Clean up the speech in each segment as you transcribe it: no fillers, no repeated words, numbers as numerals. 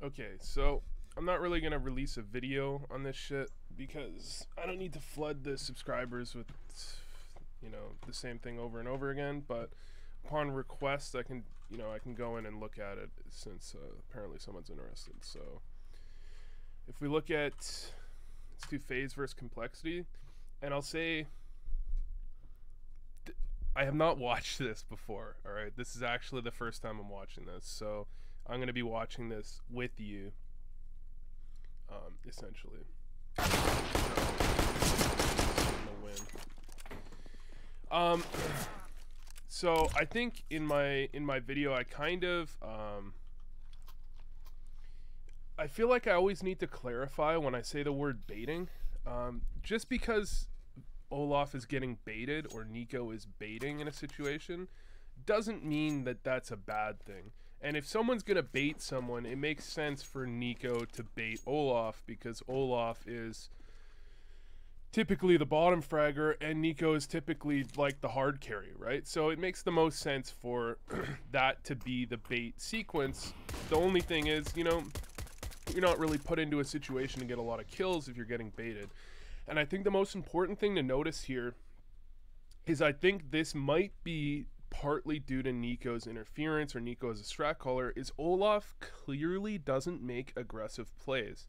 Okay, so I'm not really gonna release a video on this shit because I don't need to flood the subscribers with, the same thing over and over again. But upon request, I can go in and look at it since apparently someone's interested. So if we look at, let's do phase versus complexity, and I'll say I have not watched this before. All right, this is actually the first time I'm watching this, so I'm going to be watching this with you, essentially. So I think in my video, I kind of, I feel like I always need to clarify when I say the word baiting, just because Olaf is getting baited or Nico is baiting in a situation doesn't mean that that's a bad thing. And if someone's gonna bait someone, it makes sense for Nico to bait Olaf because Olaf is typically the bottom fragger and Nico is typically like the hard carry, right? So it makes the most sense for that to be the bait sequence. The only thing is, you're not really put into a situation to get a lot of kills if you're getting baited. And I think the most important thing to notice here is I think this might be partly due to Nico's interference or Nico as a strat caller, is Olaf clearly doesn't make aggressive plays.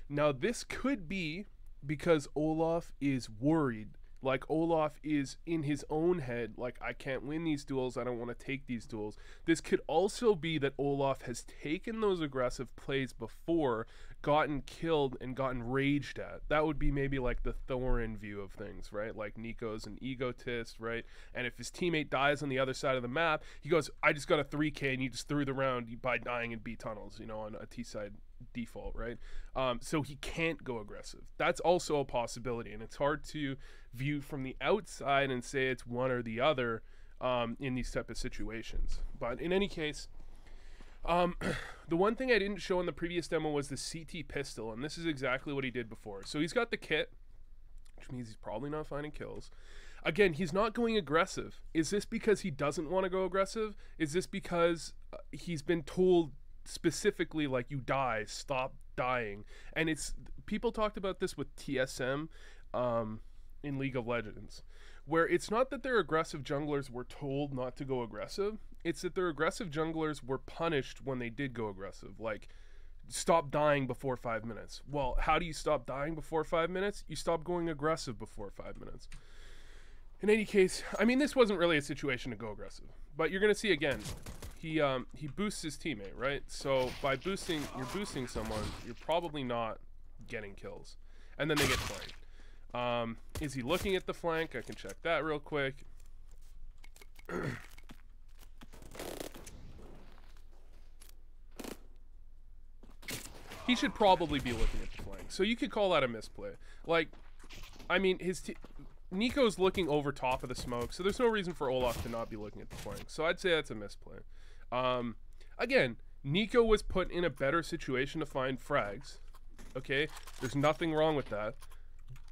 Now this could be because Olaf is worried. Like Olaf is in his own head, like, I can't win these duels, I don't want to take these duels. This could also be that Olaf has taken those aggressive plays before, gotten killed, and gotten raged at. That would be maybe like the Thorin view of things, right? Like Nico's an egotist, right? And if his teammate dies on the other side of the map, he goes, I just got a 3k and you just threw the round by dying in B tunnels, on a T side default, right? So he can't go aggressive. That's also a possibility, and it's hard to view from the outside and say it's one or the other in these type of situations. But in any case, the one thing I didn't show in the previous demo was the CT pistol, and this is exactly what he did before. So he's got the kit, which means he's probably not finding kills. Again, he's not going aggressive. Is this because he doesn't want to go aggressive? Is this because he's been told specifically, like, you die, stop dying? And it's, people talked about this with TSM in League of Legends, where it's not that their aggressive junglers were told not to go aggressive, it's that their aggressive junglers were punished when they did go aggressive. Like, stop dying before 5 minutes. Well, how do you stop dying before 5 minutes? You stop going aggressive before 5 minutes. In any case, I mean, this wasn't really a situation to go aggressive, but you're gonna see again, he boosts his teammate, right? So by you're boosting someone, you're probably not getting kills, and then they get flanked. Is he looking at the flank? I can check that real quick. He should probably be looking at the flank, so you could call that a misplay. Like, I mean, Nico's looking over top of the smoke, so there's no reason for Olaf to not be looking at the flank. So I'd say that's a misplay. Again, Nico was put in a better situation to find frags. Okay, there's nothing wrong with that.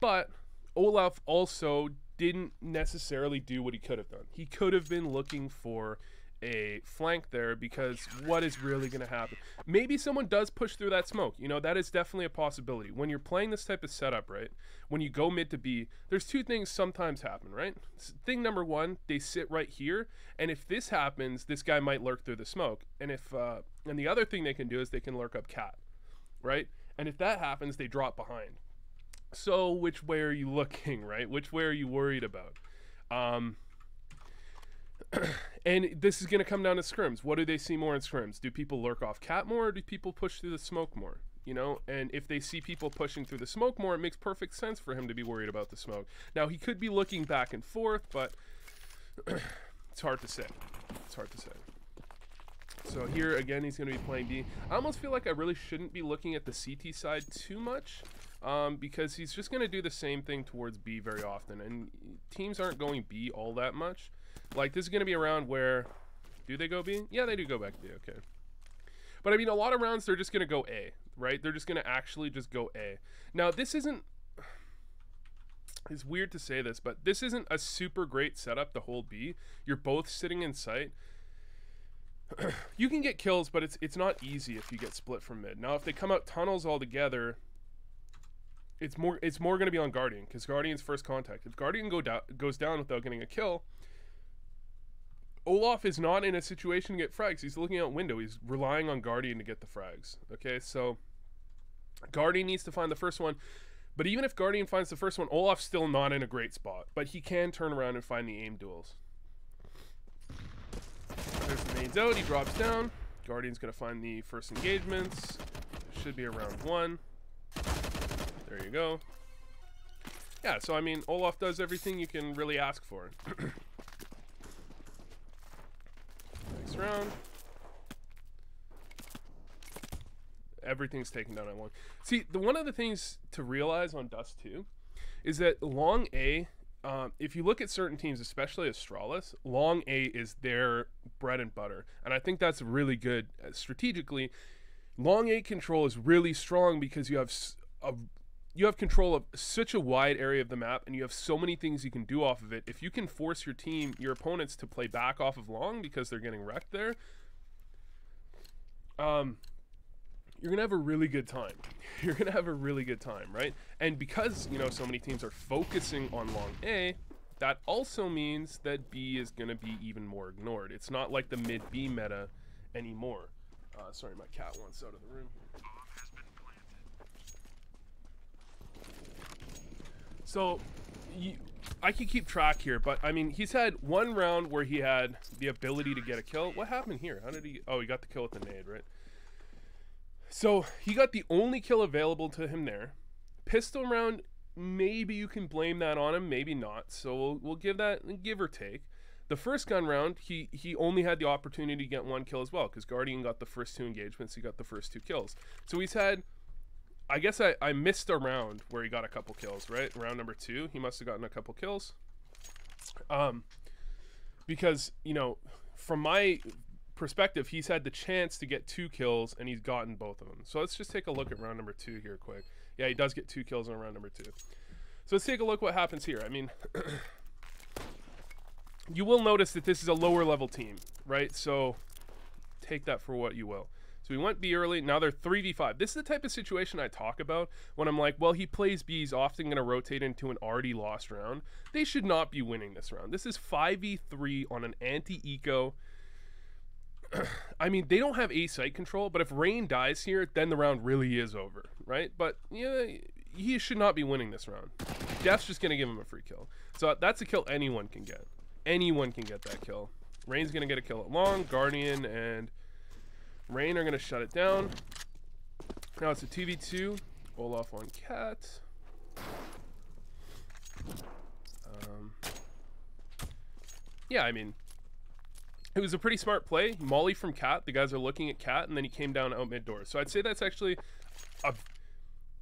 But Olaf also didn't necessarily do what he could have done. He could have been looking for a flank there, because what is really going to happen? Maybe someone does push through that smoke. That is definitely a possibility. When you're playing this type of setup, right? When you go mid to B, there's two things sometimes happen, right? Thing number one, they sit right here, and if this happens, this guy might lurk through the smoke. And and the other thing they can do is they can lurk up cat, right? And if that happens, they drop behind. So which way are you looking, right? Which way are you worried about? And this is going to come down to scrims. What do they see more in scrims? Do people lurk off cat more, or do people push through the smoke more? And if they see people pushing through the smoke more, it makes perfect sense for him to be worried about the smoke. Now, he could be looking back and forth, but it's hard to say. It's hard to say. So here, again, he's going to be playing D. I almost feel like I really shouldn't be looking at the CT side too much, because he's just going to do the same thing towards B very often, and teams aren't going B all that much. Like, this is going to be a round where, do they go B? Yeah, they do go back B, okay. But I mean, a lot of rounds, they're just going to go A, right? They're just going to actually just go A. Now, this isn't, it's weird to say this, but this isn't a super great setup to hold B. You're both sitting in sight. you can get kills, but it's not easy if you get split from mid. Now, if they come out tunnels all together, it's more going to be on Guardian, because Guardian's first contact. If Guardian goes down without getting a kill, Olaf is not in a situation to get frags. He's looking out window. He's relying on Guardian to get the frags. Okay, so Guardian needs to find the first one. But even if Guardian finds the first one, Olaf's still not in a great spot. But he can turn around and find the aim duels. There's the nades out. He drops down. Guardian's going to find the first engagements. Should be around 1. There you go. Yeah, so I mean, Olaf does everything you can really ask for. Next round. Everything's taken down at 1. See, one of the things to realize on Dust 2 is that long A, if you look at certain teams, especially Astralis, long A is their bread and butter. And I think that's really good strategically. Long A control is really strong because you have control of such a wide area of the map, and you have so many things you can do off of it. If you can force your opponents to play back off of long because they're getting wrecked there, you're going to have a really good time. You're going to have a really good time, right? And because, you know, so many teams are focusing on long A, that also means that B is going to be even more ignored. It's not like the mid B meta anymore. Sorry, my cat wants out of the room here. So, I could keep track here, but I mean, he's had one round where he had the ability to get a kill. What happened here? How did he? Oh, he got the kill with the nade, right? So he got the only kill available to him there. Pistol round, maybe you can blame that on him, maybe not. So we'll give that give or take. The first gun round, he only had the opportunity to get 1 kill as well, because Guardian got the first 2 engagements. He got the first 2 kills. So he's had, I guess I missed a round where he got a couple kills, right? Round number 2, he must have gotten a couple kills. Because, you know, from my perspective, he's had the chance to get 2 kills, and he's gotten both of them. So let's just take a look at round number 2 here quick. Yeah, he does get 2 kills on round number 2. So let's take a look what happens here. I mean, you will notice that this is a lower level team, right? So take that for what you will. So we went B early. Now they're 3v5. This is the type of situation I talk about when I'm like, well, he plays B. He's often going to rotate into an already lost round. They should not be winning this round. This is 5v3 on an anti-eco. I mean, they don't have A site control, but if Rain dies here, then the round really is over, right? But yeah, he should not be winning this round. Death's just going to give him a free kill. So that's a kill anyone can get. Anyone can get that kill. Rain's going to get a kill at long. Guardian and Rain are going to shut it down. Now it's a 2v2. Olaf on Cat. Yeah, I mean, it was a pretty smart play. Molly from Cat. The guys are looking at Cat, and then he came down out mid door. So I'd say that's actually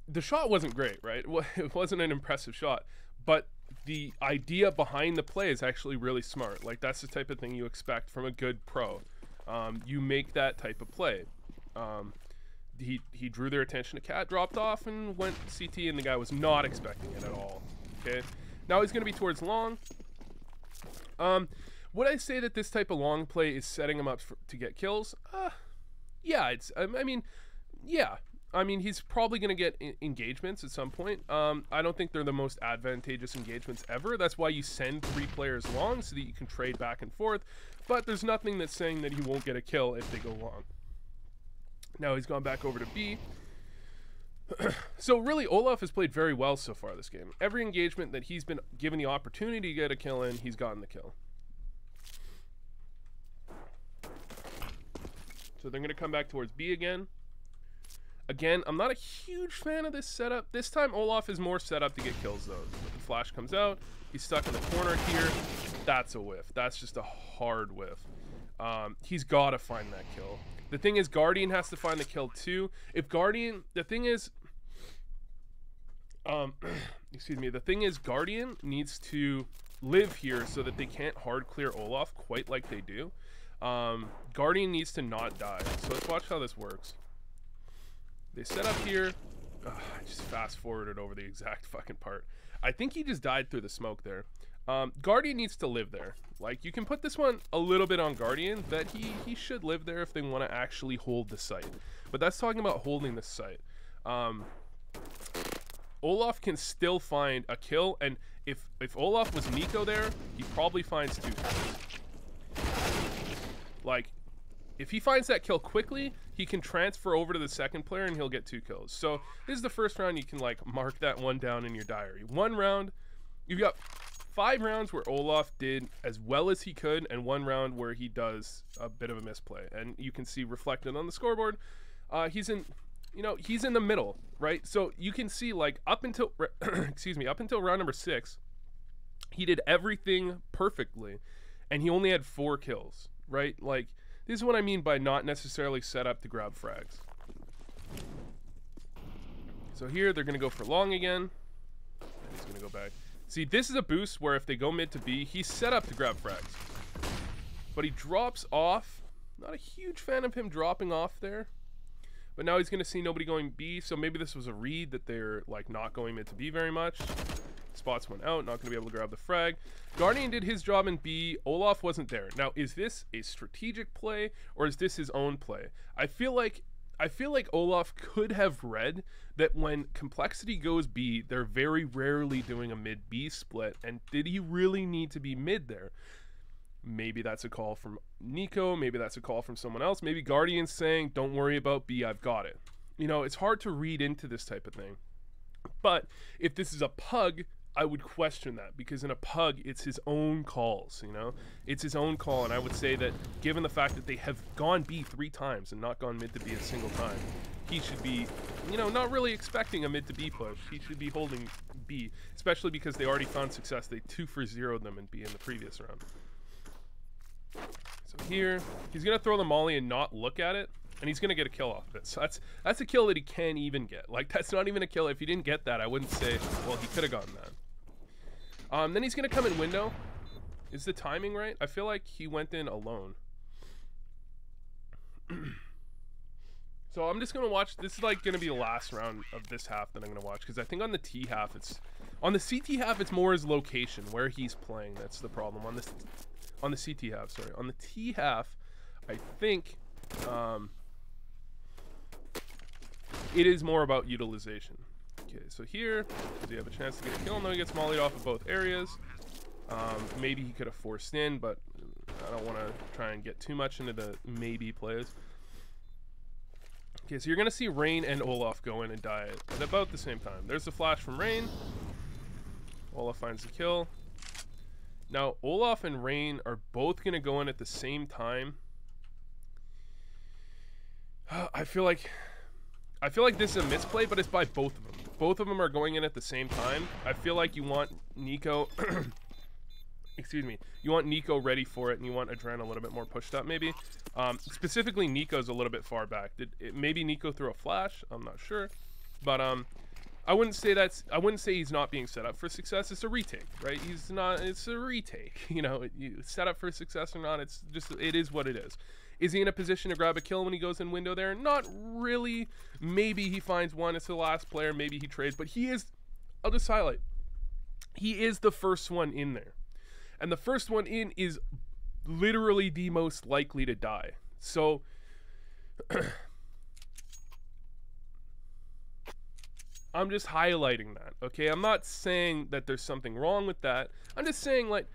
the shot wasn't great, right? It wasn't an impressive shot, but the idea behind the play is actually really smart. Like, that's the type of thing you expect from a good pro. You make that type of play. He drew their attention to Cat, dropped off, and went CT, and the guy was not expecting it at all. Okay, now he's going to be towards long. Would I say that this type of long play is setting him up to get kills? Yeah, I mean, yeah. I mean, he's probably going to get engagements at some point. I don't think they're the most advantageous engagements ever. That's why you send 3 players long, so that you can trade back and forth. But there's nothing that's saying that he won't get a kill if they go long. Now he's gone back over to B. So really, Olaf has played very well so far this game. Every engagement that he's been given the opportunity to get a kill in, he's gotten the kill. So they're going to come back towards B again. Again, I'm not a huge fan of this setup. This time, Olaf is more set up to get kills, though. The flash comes out. He's stuck in the corner here. That's a whiff. That's just a hard whiff. He's got to find that kill. The thing is, Guardian has to find the kill, too. If Guardian... The thing is... excuse me. The thing is, Guardian needs to live here so that they can't hard clear Olaf quite like they do. Guardian needs to not die. So let's watch how this works. They set up here. I just fast forwarded over the exact fucking part. I think he just died through the smoke there. Guardian needs to live there. Like, you can put this one a little bit on Guardian, that he should live there if they want to actually hold the site. But that's talking about holding the site. Olaf can still find a kill, and if Olaf was Nico there, he probably finds 2 kills. Like, if he finds that kill quickly, he can transfer over to the second player and he'll get 2 kills. So this is the first round. You can like mark that one down in your diary. 1 round, you've got 5 rounds where Olaf did as well as he could, and 1 round where he does a bit of a misplay. And you can see reflected on the scoreboard, he's in the middle, right? So you can see, like, up until excuse me, up until round number 6, he did everything perfectly, and he only had 4 kills, right? Like, this is what I mean by not necessarily set up to grab frags. So here they're gonna go for long again. And he's gonna go back. See, this is a boost where if they go mid to B, he's set up to grab frags. But he drops off. Not a huge fan of him dropping off there. But now he's going to see nobody going B, so maybe this was a read that they're like not going mid to B very much. Spots went out, not going to be able to grab the frag. Guardian did his job in B. Olaf wasn't there. Now, is this a strategic play or is this his own play? I feel like Olaf could have read that when Complexity goes B, they're very rarely doing a mid-B split, and did he really need to be mid there? Maybe that's a call from Nico, maybe that's a call from someone else, maybe Guardian's saying, don't worry about B, I've got it. You know, it's hard to read into this type of thing. But if this is a pug, I would question that, because in a pug, it's his own calls, you know? It's his own call, and I would say that given the fact that they have gone B 3 times and not gone mid to B a single time, he should be, you know, not really expecting a mid to B push. He should be holding B, especially because they already found success. They 2-for-0'd them in B in the previous round. So here, he's going to throw the molly and not look at it, and he's going to get a kill off of it. So that's a kill that he can't even get. Like, that's not even a kill. If he didn't get that, I wouldn't say, well, he could have gotten that. Then he's going to come in window. Is the timing right? I feel like he went in alone. So I'm just going to watch. This is like going to be the last round of this half that I'm going to watch, because I think on the T half, on the CT half, it's more his location, where he's playing. That's the problem. On the CT half, sorry. On the T half, I think it is more about utilization. Okay, so here, does he have a chance to get a kill? No, he gets mollied off of both areas. Maybe he could have forced in, but I don't want to try and get too much into the maybe plays. Okay, so you're going to see Rain and Olaf go in and die at about the same time. There's the flash from Rain. Olaf finds the kill. Now, Olaf and Rain are both going to go in at the same time. I feel like this is a misplay, but it's by both of them. Both of them are going in at the same time. I feel like you want Nico... excuse me. You want Nico ready for it, and you want Adren a little bit more pushed up, maybe. Specifically, Nico's a little bit far back. Maybe Nico threw a flash. I'm not sure. But I wouldn't say he's not being set up for success. It's a retake, right? He's not. It's a retake. You know, you set up for success or not. It is what it is. Is he in a position to grab a kill when he goes in window there? Not really. Maybe he finds one. It's the last player. Maybe he trades. But he is, I'll just highlight, he is the first one in there. And the first one in is literally the most likely to die. So, I'm just highlighting that, okay? I'm not saying that there's something wrong with that. I'm just saying, like,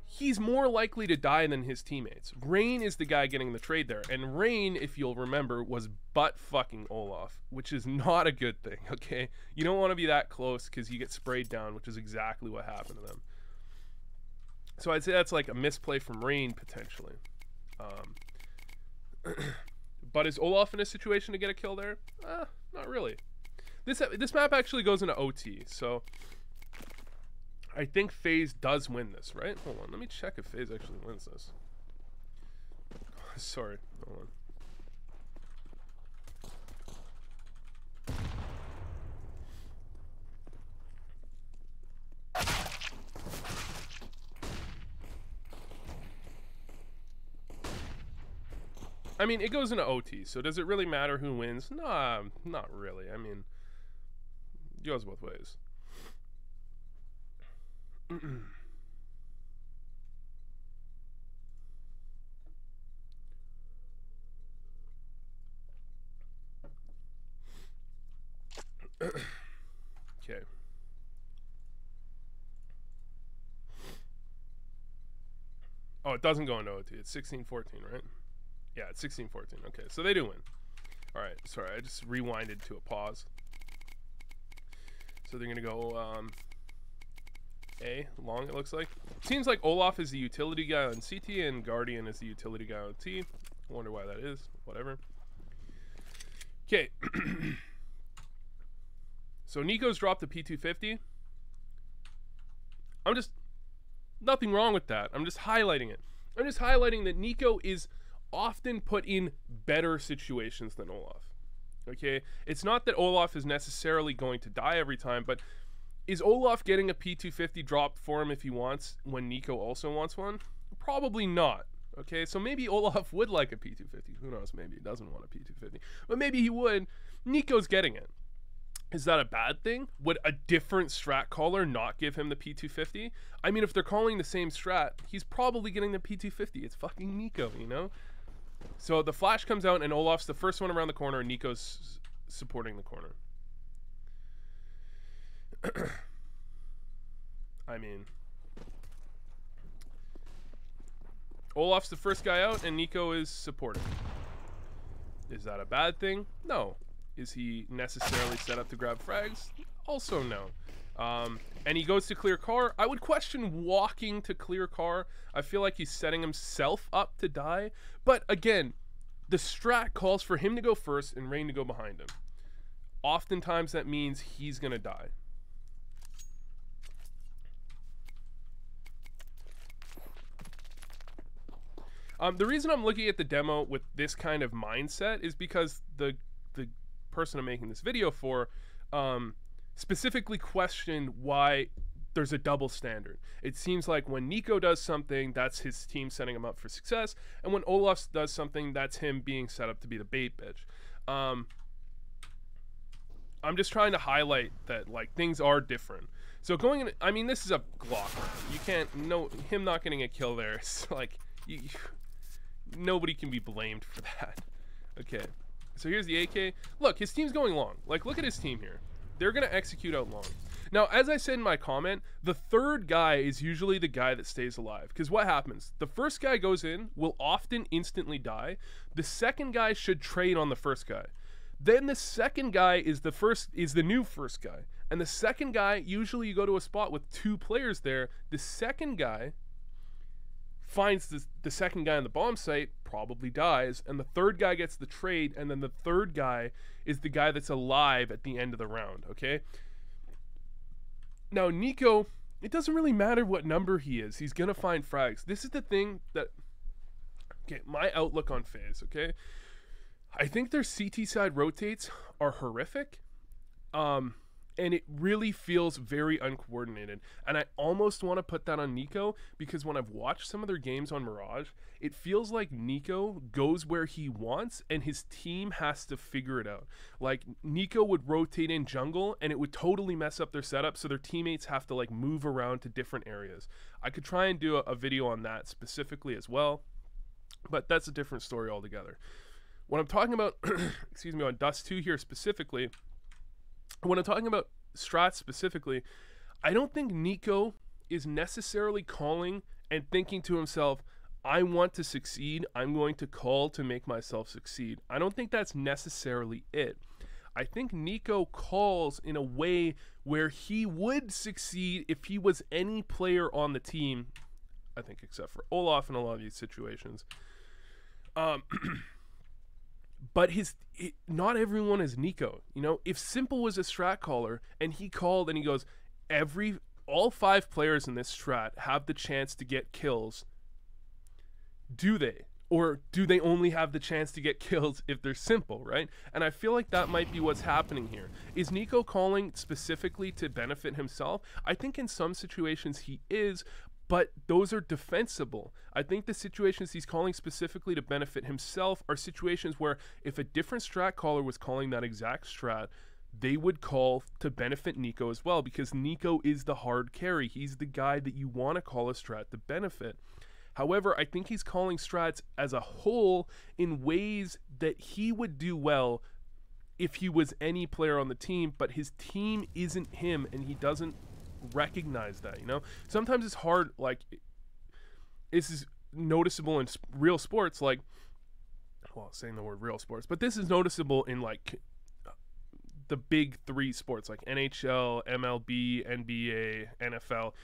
he's more likely to die than his teammates. Rain is the guy getting the trade there. And Rain, if you'll remember, was butt-fucking Olaf, which is not a good thing, okay? You don't want to be that close because you get sprayed down, which is exactly what happened to them. So I'd say that's like a misplay from Rain, potentially. But is Olaf in a situation to get a kill there? Not really. This map actually goes into OT, so... I think FaZe does win this, right? Hold on, let me check if FaZe actually wins this. Sorry, hold on. I mean, it goes into OT, so does it really matter who wins? Nah, not really. I mean, it goes both ways. Okay. Oh, it doesn't go into OT. It's 16-14, right? Yeah, it's 16-14. Okay, so they do win. All right, sorry, I just rewinded to a pause. So they're going to go A, long, it looks like. Seems like Olof is the utility guy on CT and Guardian is the utility guy on T. I wonder why that is. Whatever. Okay. So Nico's dropped the P250. Nothing wrong with that. I'm just highlighting it. I'm just highlighting that Nico is often put in better situations than Olof. Okay? It's not that Olof is necessarily going to die every time, but is Olof getting a P250 dropped for him if he wants when Nico also wants one? Probably not. Okay? So maybe Olof would like a P250. Who knows? Maybe he doesn't want a P250. But maybe he would. Nico's getting it. Is that a bad thing? Would a different strat caller not give him the P250? I mean, if they're calling the same strat, he's probably getting the P250. It's fucking Nico, you know? So the flash comes out and Olof's the first one around the corner and Nico's supporting the corner. I mean, Olof's the first guy out and Nico is supporting. Is that a bad thing? No. Is he necessarily set up to grab frags? Also no. And he goes to clear car. I would question walking to clear car. I feel like he's setting himself up to die. But again, the strat calls for him to go first and Rain to go behind him. Oftentimes that means he's going to die. The reason I'm looking at the demo with this kind of mindset is because the person I'm making this video for specifically questioned why there's a double standard. It seems like when Nico does something, that's his team setting him up for success, and when Olaf does something, that's him being set up to be the bait bitch. I'm just trying to highlight that like things are different. So going in, I mean, this is a Glock. You can't, no, him not getting a kill there. It's like nobody can be blamed for that. Okay. So here's the AK. Look, his team's going long. Like, look at his team here. They're going to execute out long. Now, as I said in my comment, the third guy is usually the guy that stays alive. Because what happens? The first guy goes in, will often instantly die. The second guy should trade on the first guy. Then the second guy is the new first guy. And the second guy, usually you go to a spot with two players there. The second guy finds the second guy on the bomb site, probably dies, and the third guy gets the trade, and then the third guy is the guy that's alive at the end of the round, okay? Now, Nico, it doesn't really matter what number he is. He's going to find frags. This is the thing that... Okay, my outlook on FaZe, okay? I think their CT side rotates are horrific. And it really feels very uncoordinated. And I almost want to put that on Nico because when I've watched some of their games on Mirage, it feels like Nico goes where he wants and his team has to figure it out. Like, Nico would rotate in jungle and it would totally mess up their setup, so their teammates have to, like, move around to different areas. I could try and do a video on that specifically as well, but that's a different story altogether. When I'm talking about, excuse me, on Dust 2 here specifically, when I'm talking about strats specifically, I don't think Nico is necessarily calling and thinking to himself, I want to succeed, I'm going to call to make myself succeed. I don't think that's necessarily it. I think Nico calls in a way where he would succeed if he was any player on the team, I think except for Olaf in a lot of these situations. But not everyone is Nico. You know, if Simple was a strat caller and he called and he goes, all 5 players in this strat have the chance to get kills, do they? Or do they only have the chance to get kills if they're Simple, right? And I feel like that might be what's happening here. Is Nico calling specifically to benefit himself? I think in some situations he is, but those are defensible. I think the situations he's calling specifically to benefit himself are situations where if a different strat caller was calling that exact strat, they would call to benefit Nico as well, because Nico is the hard carry. He's the guy that you want to call a strat to benefit. However, I think he's calling strats as a whole in ways that he would do well if he was any player on the team, but his team isn't him, and he doesn't recognize that, you know? Sometimes it's hard, like, this is noticeable in real sports, like, well, saying the word real sports, but this is noticeable in, like, the big three sports, like NHL, MLB, NBA, NFL.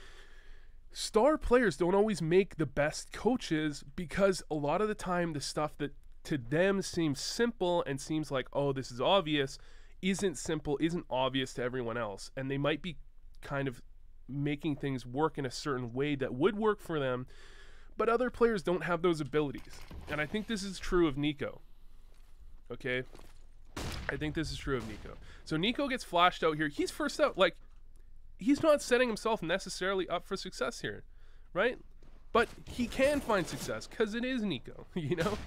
Star players don't always make the best coaches because a lot of the time the stuff that to them seems simple and seems like, oh, this is obvious, isn't simple, isn't obvious to everyone else. And they might be kind of making things work in a certain way that would work for them, but other players don't have those abilities. And I think this is true of Nico. Okay? I think this is true of Nico. So Nico gets flashed out here. He's first out. Like, he's not setting himself necessarily up for success here, right? But he can find success because it is Nico, you know?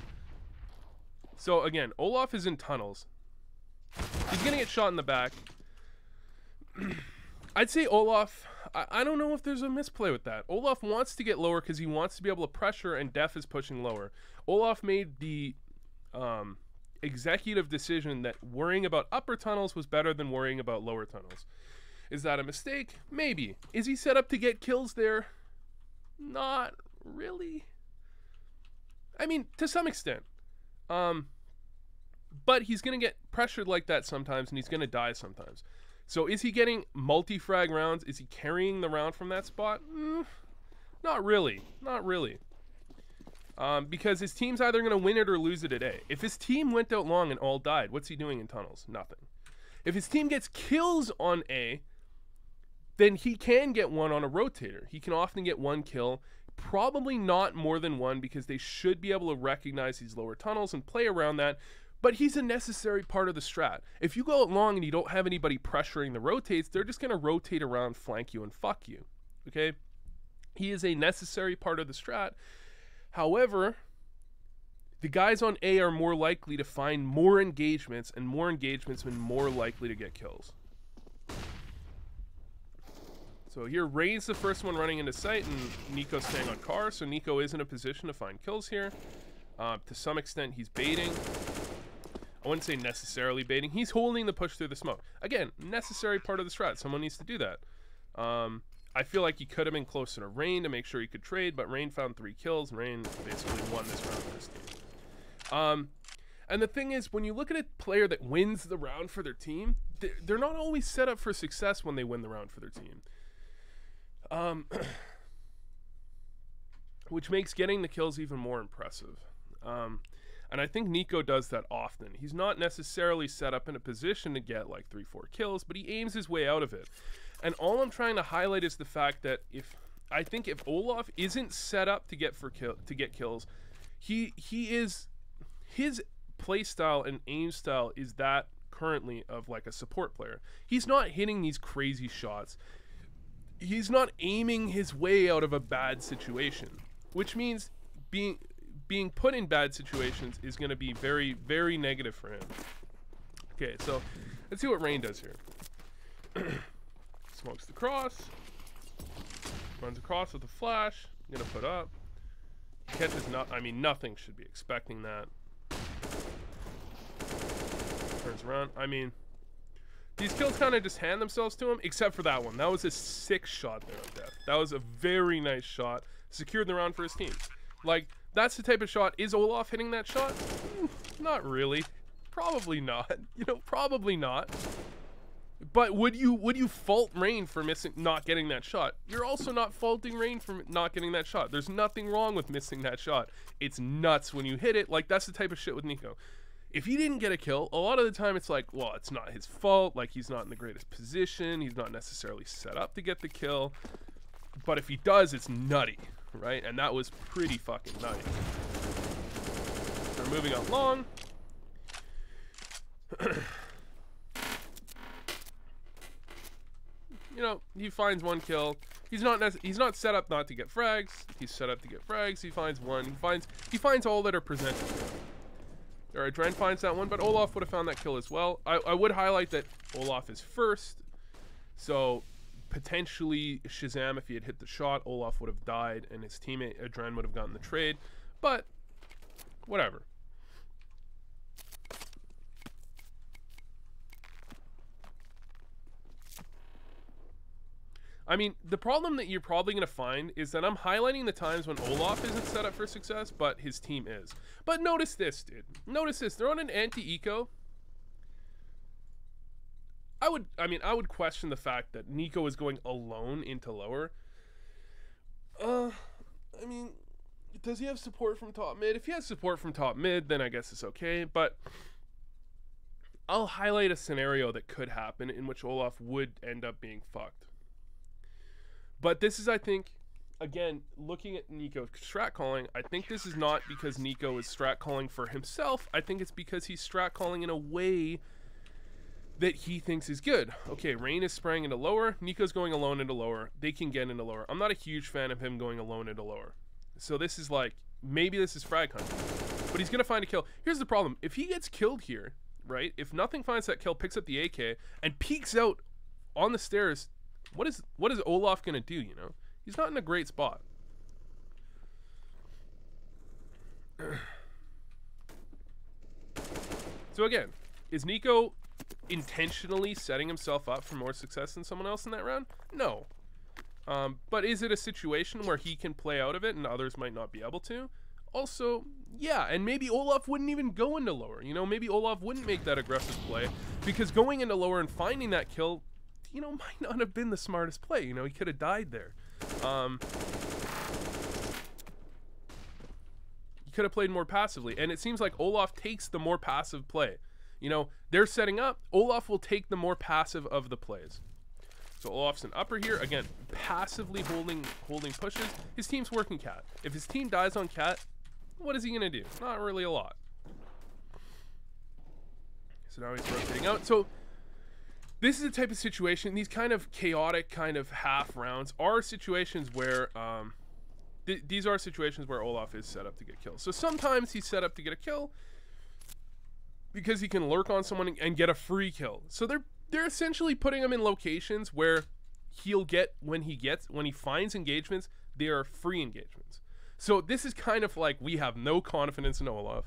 So again, Olof is in tunnels. He's going to get shot in the back. I'd say Olof, I don't know if there's a misplay with that. Olof wants to get lower because he wants to be able to pressure, and Def is pushing lower. Olof made the executive decision that worrying about upper tunnels was better than worrying about lower tunnels. Is that a mistake? Maybe. Is he set up to get kills there? Not really. I mean, to some extent. But he's going to get pressured like that sometimes, and he's going to die sometimes. So is he getting multi-frag rounds? Is he carrying the round from that spot? Not really. Not really. Because his team's either going to win it or lose it at A. If his team went out long and all died, what's he doing in tunnels? Nothing. If his team gets kills on A, then he can get one on a rotator. He can often get one kill, probably not more than one, because they should be able to recognize these lower tunnels and play around that. But he's a necessary part of the strat. If you go out long and you don't have anybody pressuring the rotates, they're just going to rotate around, flank you, and fuck you. Okay? He is a necessary part of the strat. However, the guys on A are more likely to find more engagements, and more engagements mean more likely to get kills. So here, Ray's the first one running into sight, and Nico's staying on car, so Nico is in a position to find kills here. To some extent, he's baiting. I wouldn't say necessarily baiting. He's holding the push through the smoke. Again, necessary part of the strat. Someone needs to do that. I feel like he could have been closer to Rain to make sure he could trade, but Rain found 3 kills. Rain basically won this round for his team. And the thing is, when you look at a player that wins the round for their team, they're not always set up for success when they win the round for their team. Which makes getting the kills even more impressive. And I think Nico does that often. He's not necessarily set up in a position to get like 3-4 kills, but he aims his way out of it. And all I'm trying to highlight is the fact that if Olof isn't set up to get kills, his play style and aim style is that currently of like a support player. He's not hitting these crazy shots. He's not aiming his way out of a bad situation, which means being put in bad situations is going to be very, very negative for him. Okay, so let's see what Rain does here. Smokes the cross. Runs across with a flash. Going to put up. He catches nothing should be expecting that. Turns around. I mean, these kills kind of just hand themselves to him, except for that one. That was a sick shot there on Death. That was a very nice shot. Secured the round for his team. Like, that's the type of shot. Is Olof hitting that shot? Not really. Probably not. You know, probably not. But would you fault Rain for not getting that shot? You're also not faulting Rain for not getting that shot. There's nothing wrong with missing that shot. It's nuts when you hit it. Like, that's the type of shit with Nico. If he didn't get a kill, a lot of the time it's like, well, it's not his fault. Like, he's not in the greatest position. He's not necessarily set up to get the kill. But if he does, it's nutty, right? And that was pretty fucking nutty. So we're moving out long. You know, he finds one kill. He's not set up not to get frags. He's set up to get frags. He finds one. He finds all that are presented to him. Or Dren finds that one, but Olof would have found that kill as well. I would highlight that Olof is first, so potentially Shazam, if he had hit the shot, Olof would have died, and his teammate Dren would have gotten the trade. But whatever. I mean, the problem that you're probably going to find is that I'm highlighting the times when Olaf isn't set up for success, but his team is. But notice this, dude. Notice this. They're on an anti-eco. I would question the fact that Nico is going alone into lower. I mean, does he have support from top mid? If he has support from top mid, then I guess it's okay. But I'll highlight a scenario that could happen in which Olaf would end up being fucked. But this is, I think, again, looking at Nico strat calling, I think this is not because Nico is strat calling for himself. I think it's because he's strat calling in a way that he thinks is good. Okay, Rain is spraying into lower. Nico's going alone into lower. They can get into lower. I'm not a huge fan of him going alone into lower. So this is like, maybe this is frag hunting. But he's going to find a kill. Here's the problem. If he gets killed here, right? If nothing finds that kill, picks up the AK, and peeks out on the stairs, what is Olaf going to do, you know? He's not in a great spot. So again, is Nico intentionally setting himself up for more success than someone else in that round? No. But is it a situation where he can play out of it and others might not be able to? Also, yeah, and maybe Olaf wouldn't even go into lower. You know, maybe Olaf wouldn't make that aggressive play because going into lower and finding that kill, you know, might not have been the smartest play. You know, he could have died there. He could have played more passively, and it seems like Olaf takes the more passive play. You know, they're setting up. Olaf will take the more passive of the plays. So Olaf's an upper here. Again, passively holding pushes. His team's working cat. If his team dies on cat, what is he going to do? Not really a lot. So now he's rotating out. So this is the type of situation, these kind of chaotic kind of half rounds are situations where, these are situations where Olaf is set up to get kills. So sometimes he's set up to get a kill because he can lurk on someone and get a free kill. So they're essentially putting him in locations where he'll get, when he finds engagements, they are free engagements. So this is kind of like, we have no confidence in Olaf.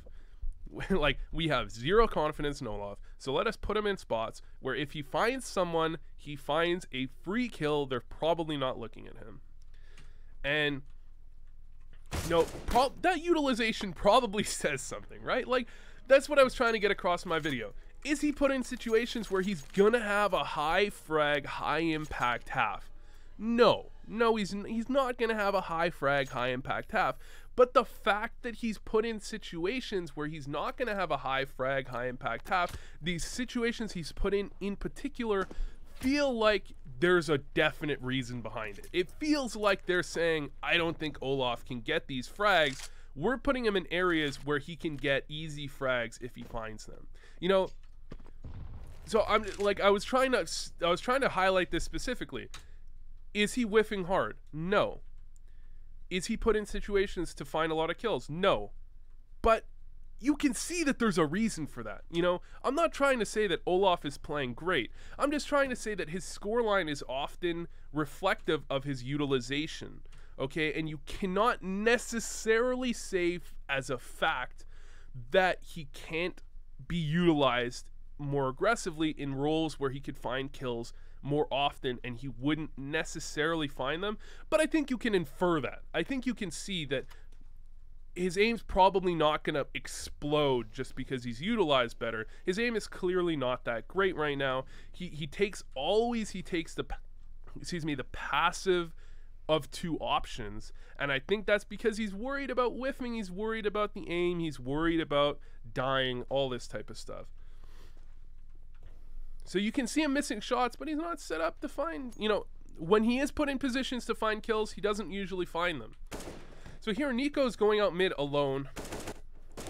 Like, we have zero confidence in Olaf, so let us put him in spots where if he finds someone, he finds a free kill, they're probably not looking at him. And, you know, that utilization probably says something, right? Like, that's what I was trying to get across in my video. Is he put in situations where he's gonna have a high frag, high impact half? No, he's not gonna have a high frag, high impact half. But the fact that he's put in situations where he's not going to have a high frag, high impact half, these situations he's put in particular, feel like there's a definite reason behind it. It feels like they're saying, I don't think Olaf can get these frags. We're putting him in areas where he can get easy frags if he finds them. You know, so I'm like, I was trying to highlight this specifically. Is he whiffing hard? No. Is he put in situations to find a lot of kills? No. But you can see that there's a reason for that. You know, I'm not trying to say that Olaf is playing great. I'm just trying to say that his scoreline is often reflective of his utilization. Okay, and you cannot necessarily say as a fact that he can't be utilized more aggressively in roles where he could find kills more often and he wouldn't necessarily find them. But I think you can infer that. I think you can see that his aim's probably not going to explode just because he's utilized better. His aim is clearly not that great right now. He takes the passive of two options, and I think that's because he's worried about whiffing, he's worried about the aim, he's worried about dying, all this type of stuff. So you can see him missing shots, but he's not set up to find, you know, when he is put in positions to find kills, he doesn't usually find them. So here Nico's going out mid alone.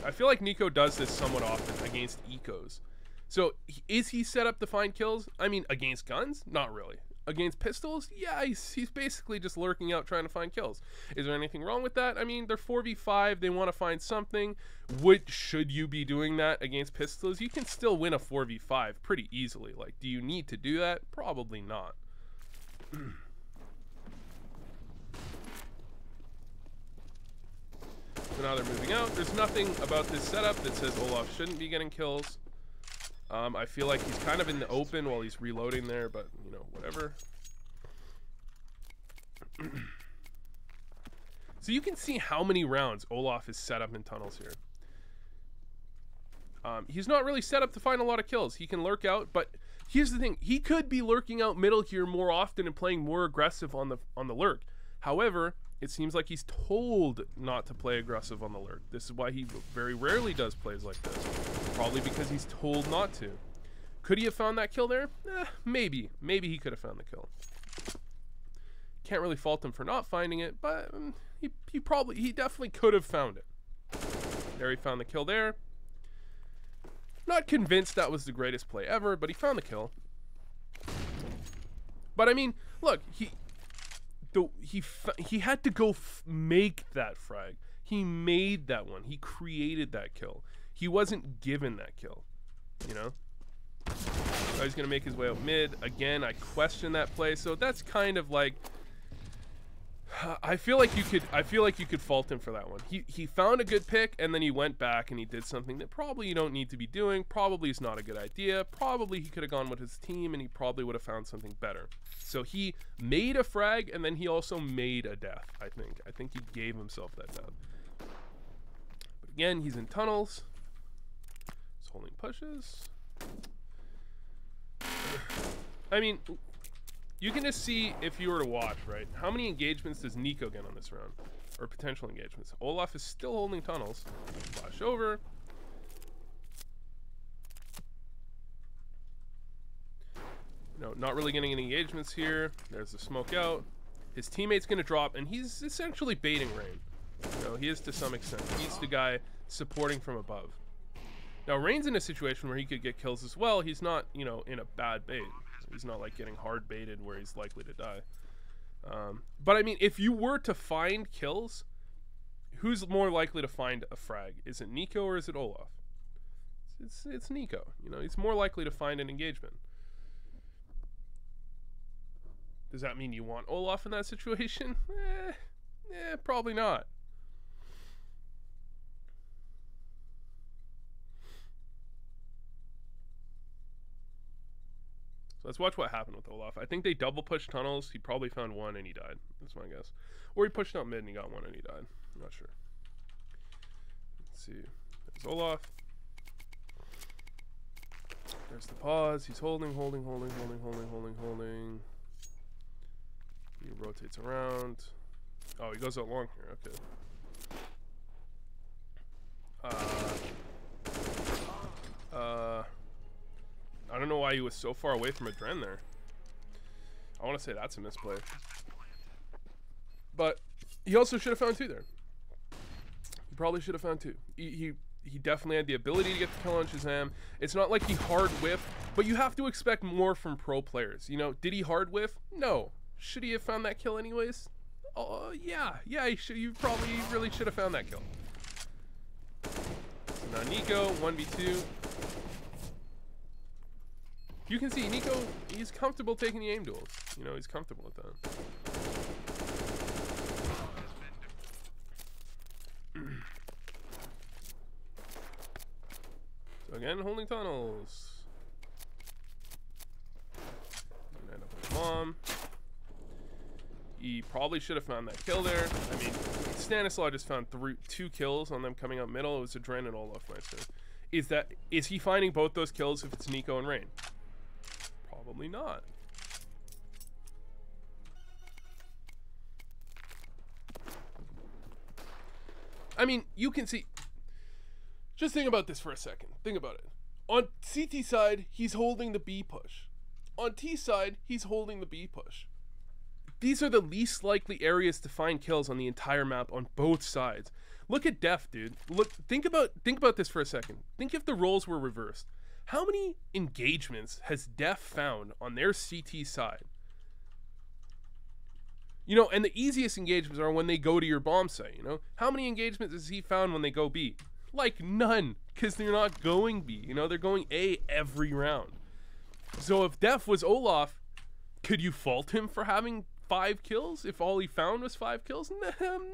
I feel like Nico does this somewhat often against ecos. So is he set up to find kills? I mean, against guns? Not really. Against pistols? Yeah, he's basically just lurking out trying to find kills. Is there anything wrong with that? I mean, they're 4v5, they want to find something. Should you be doing that against pistols? You can still win a 4v5 pretty easily. Like, do you need to do that? Probably not. So now they're moving out. There's nothing about this setup that says Olaf shouldn't be getting kills. I feel like he's kind of in the open while he's reloading there, but, you know, whatever. So you can see how many rounds Olaf is set up in tunnels here. He's not really set up to find a lot of kills. He can lurk out, but here's the thing. He could be lurking out middle here more often and playing more aggressive on the lurk. However, it seems like he's told not to play aggressive on the lurk. This is why he very rarely does plays like this. Probably because he's told not to. Could he have found that kill there? Maybe. Maybe he could have found the kill. Can't really fault him for not finding it, but he definitely could have found it. There, he found the kill there. Not convinced that was the greatest play ever, but he found the kill. But I mean, look, he had to go make that frag. He made that one. He created that kill. He wasn't given that kill, you know? So he's gonna make his way out mid. Again, I question that play, so that's kind of like, I feel like you could fault him for that one. He found a good pick, and then he went back and he did something that probably you don't need to be doing. Probably is not a good idea. Probably he could have gone with his team and he probably would have found something better. So he made a frag, and then he also made a death, I think he gave himself that death. But again, he's in tunnels. He's holding pushes. I mean, you can just see, if you were to watch, right? How many engagements does Nico get on this round? Or potential engagements. Olaf is still holding tunnels. Flash over. No, not really getting any engagements here. There's the smoke out. His teammate's going to drop, and he's essentially baiting Rain. You know, he is to some extent. He's the guy supporting from above. Now, Rain's in a situation where he could get kills as well. He's not, you know, in a bad bait. He's not like getting hard baited where he's likely to die. But I mean, if you were to find kills, who's more likely to find a frag? Is it Nico or is it Olaf? It's Nico. You know, he's more likely to find an engagement. Does that mean you want Olaf in that situation? Probably not. So let's watch what happened with Olaf. I think they double pushed tunnels. He probably found one and he died. That's my guess. Or he pushed out mid and he got one and he died. I'm not sure. Let's see. There's Olaf. There's the pause. He's holding. He rotates around. Oh, he goes out long here. Okay. I don't know why he was so far away from a Dren there. I want to say that's a misplay. But he also should have found two there. He probably should have found two. He definitely had the ability to get the kill on Shazam. It's not like he hard whiffed, but you have to expect more from pro players. You know, did he hard whiff? No. Should he have found that kill anyways? Oh, yeah. Yeah, you probably really should have found that kill. So now Nico, 1v2. You can see Nico, he's comfortable taking the aim duels. You know, he's comfortable with that. So again, holding tunnels. End up with a bomb. He probably should have found that kill there. I mean, Stanislaw just found two kills on them coming up middle. It was a Dren and Olofmeister. Is he finding both those kills if it's Nico and Rain? Probably not. I mean, you can see. Just think about this for a second. Think about it. On CT side, he's holding the B push. On T side, he's holding the B push. These are the least likely areas to find kills on the entire map on both sides. Look at Def, dude. Think about this for a second. Think if the roles were reversed. How many engagements has Def found on their CT side? You know, and the easiest engagements are when they go to your bomb site, you know? How many engagements has he found when they go B? Like none, because they're not going B, you know? They're going A every round. So if Def was Olaf, could you fault him for having 5 kills if all he found was 5 kills?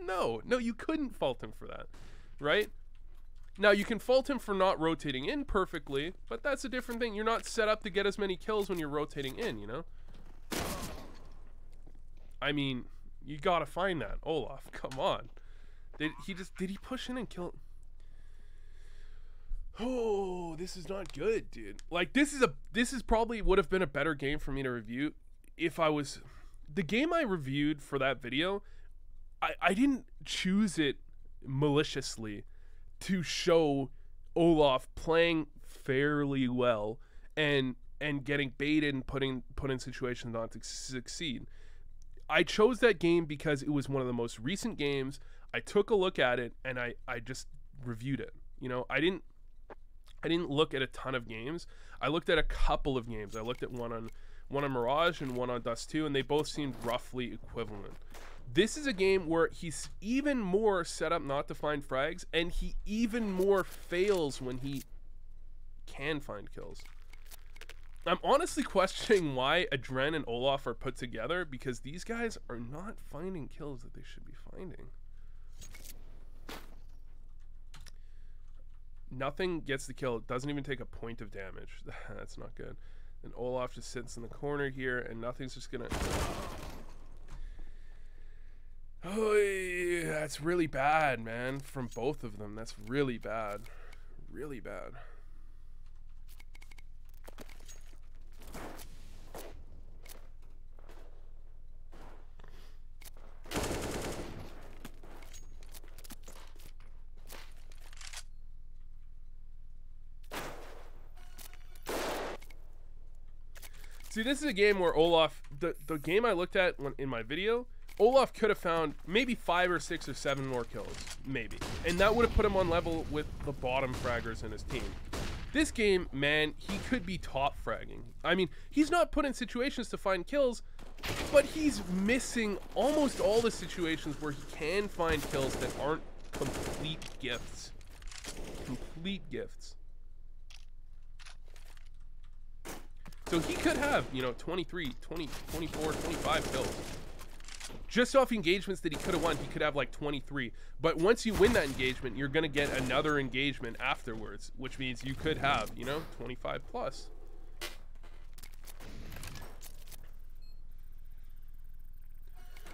No, you couldn't fault him for that, right? Now, you can fault him for not rotating in perfectly, but that's a different thing. You're not set up to get as many kills when you're rotating in, you know? I mean, You gotta find that. Olaf, come on. Did he push in and kill? Oh, this is not good, dude. Like, this is probably would have been a better game for me to review if I was... The game I reviewed for that video, I didn't choose it maliciously to show Olaf playing fairly well and getting baited and put in situations not to succeed. I chose that game because it was one of the most recent games. I took a look at it and I just reviewed it. You know, I didn't look at a ton of games. I looked at a couple of games. I looked at one on Mirage and one on Dust 2, and they both seemed roughly equivalent. This is a game where he's even more set up not to find frags, and he even more fails when he can find kills. I'm honestly questioning why Adren and Olaf are put together, because these guys are not finding kills that they should be finding. Nothing gets the kill. It doesn't even take a point of damage. That's not good. And Olaf just sits in the corner here, and nothing's just gonna... Oh, that's really bad, man. From both of them, that's really bad. Really bad. See, this is a game where Olaf, the game I looked at in my video, Olaf could have found maybe 5 or 6 or 7 more kills, maybe. And that would have put him on level with the bottom fraggers in his team. This game, man, he could be top fragging. I mean, he's not put in situations to find kills, but he's missing almost all the situations where he can find kills that aren't complete gifts. Complete gifts. So he could have, you know, 23, 20, 24, 25 kills. Just off engagements that he could have won, he could have like 23. But once you win that engagement, you're going to get another engagement afterwards, which means you could have, you know, 25 plus.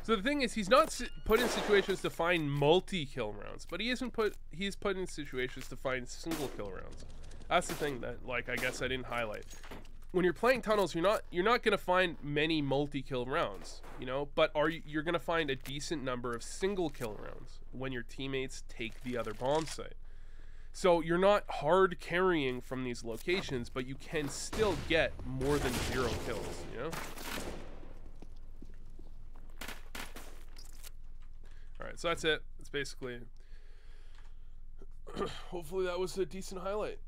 So the thing is, he's not put in situations to find multi-kill rounds, but he's put in situations to find single-kill rounds. That's the thing that, like, I guess I didn't highlight. When you're playing tunnels, you're not gonna find many multi-kill rounds, you know, but you're gonna find a decent number of single-kill rounds when your teammates take the other bomb site. So you're not hard carrying from these locations, but you can still get more than 0 kills, you know. All right, so that's it. It's basically. Hopefully that was a decent highlight.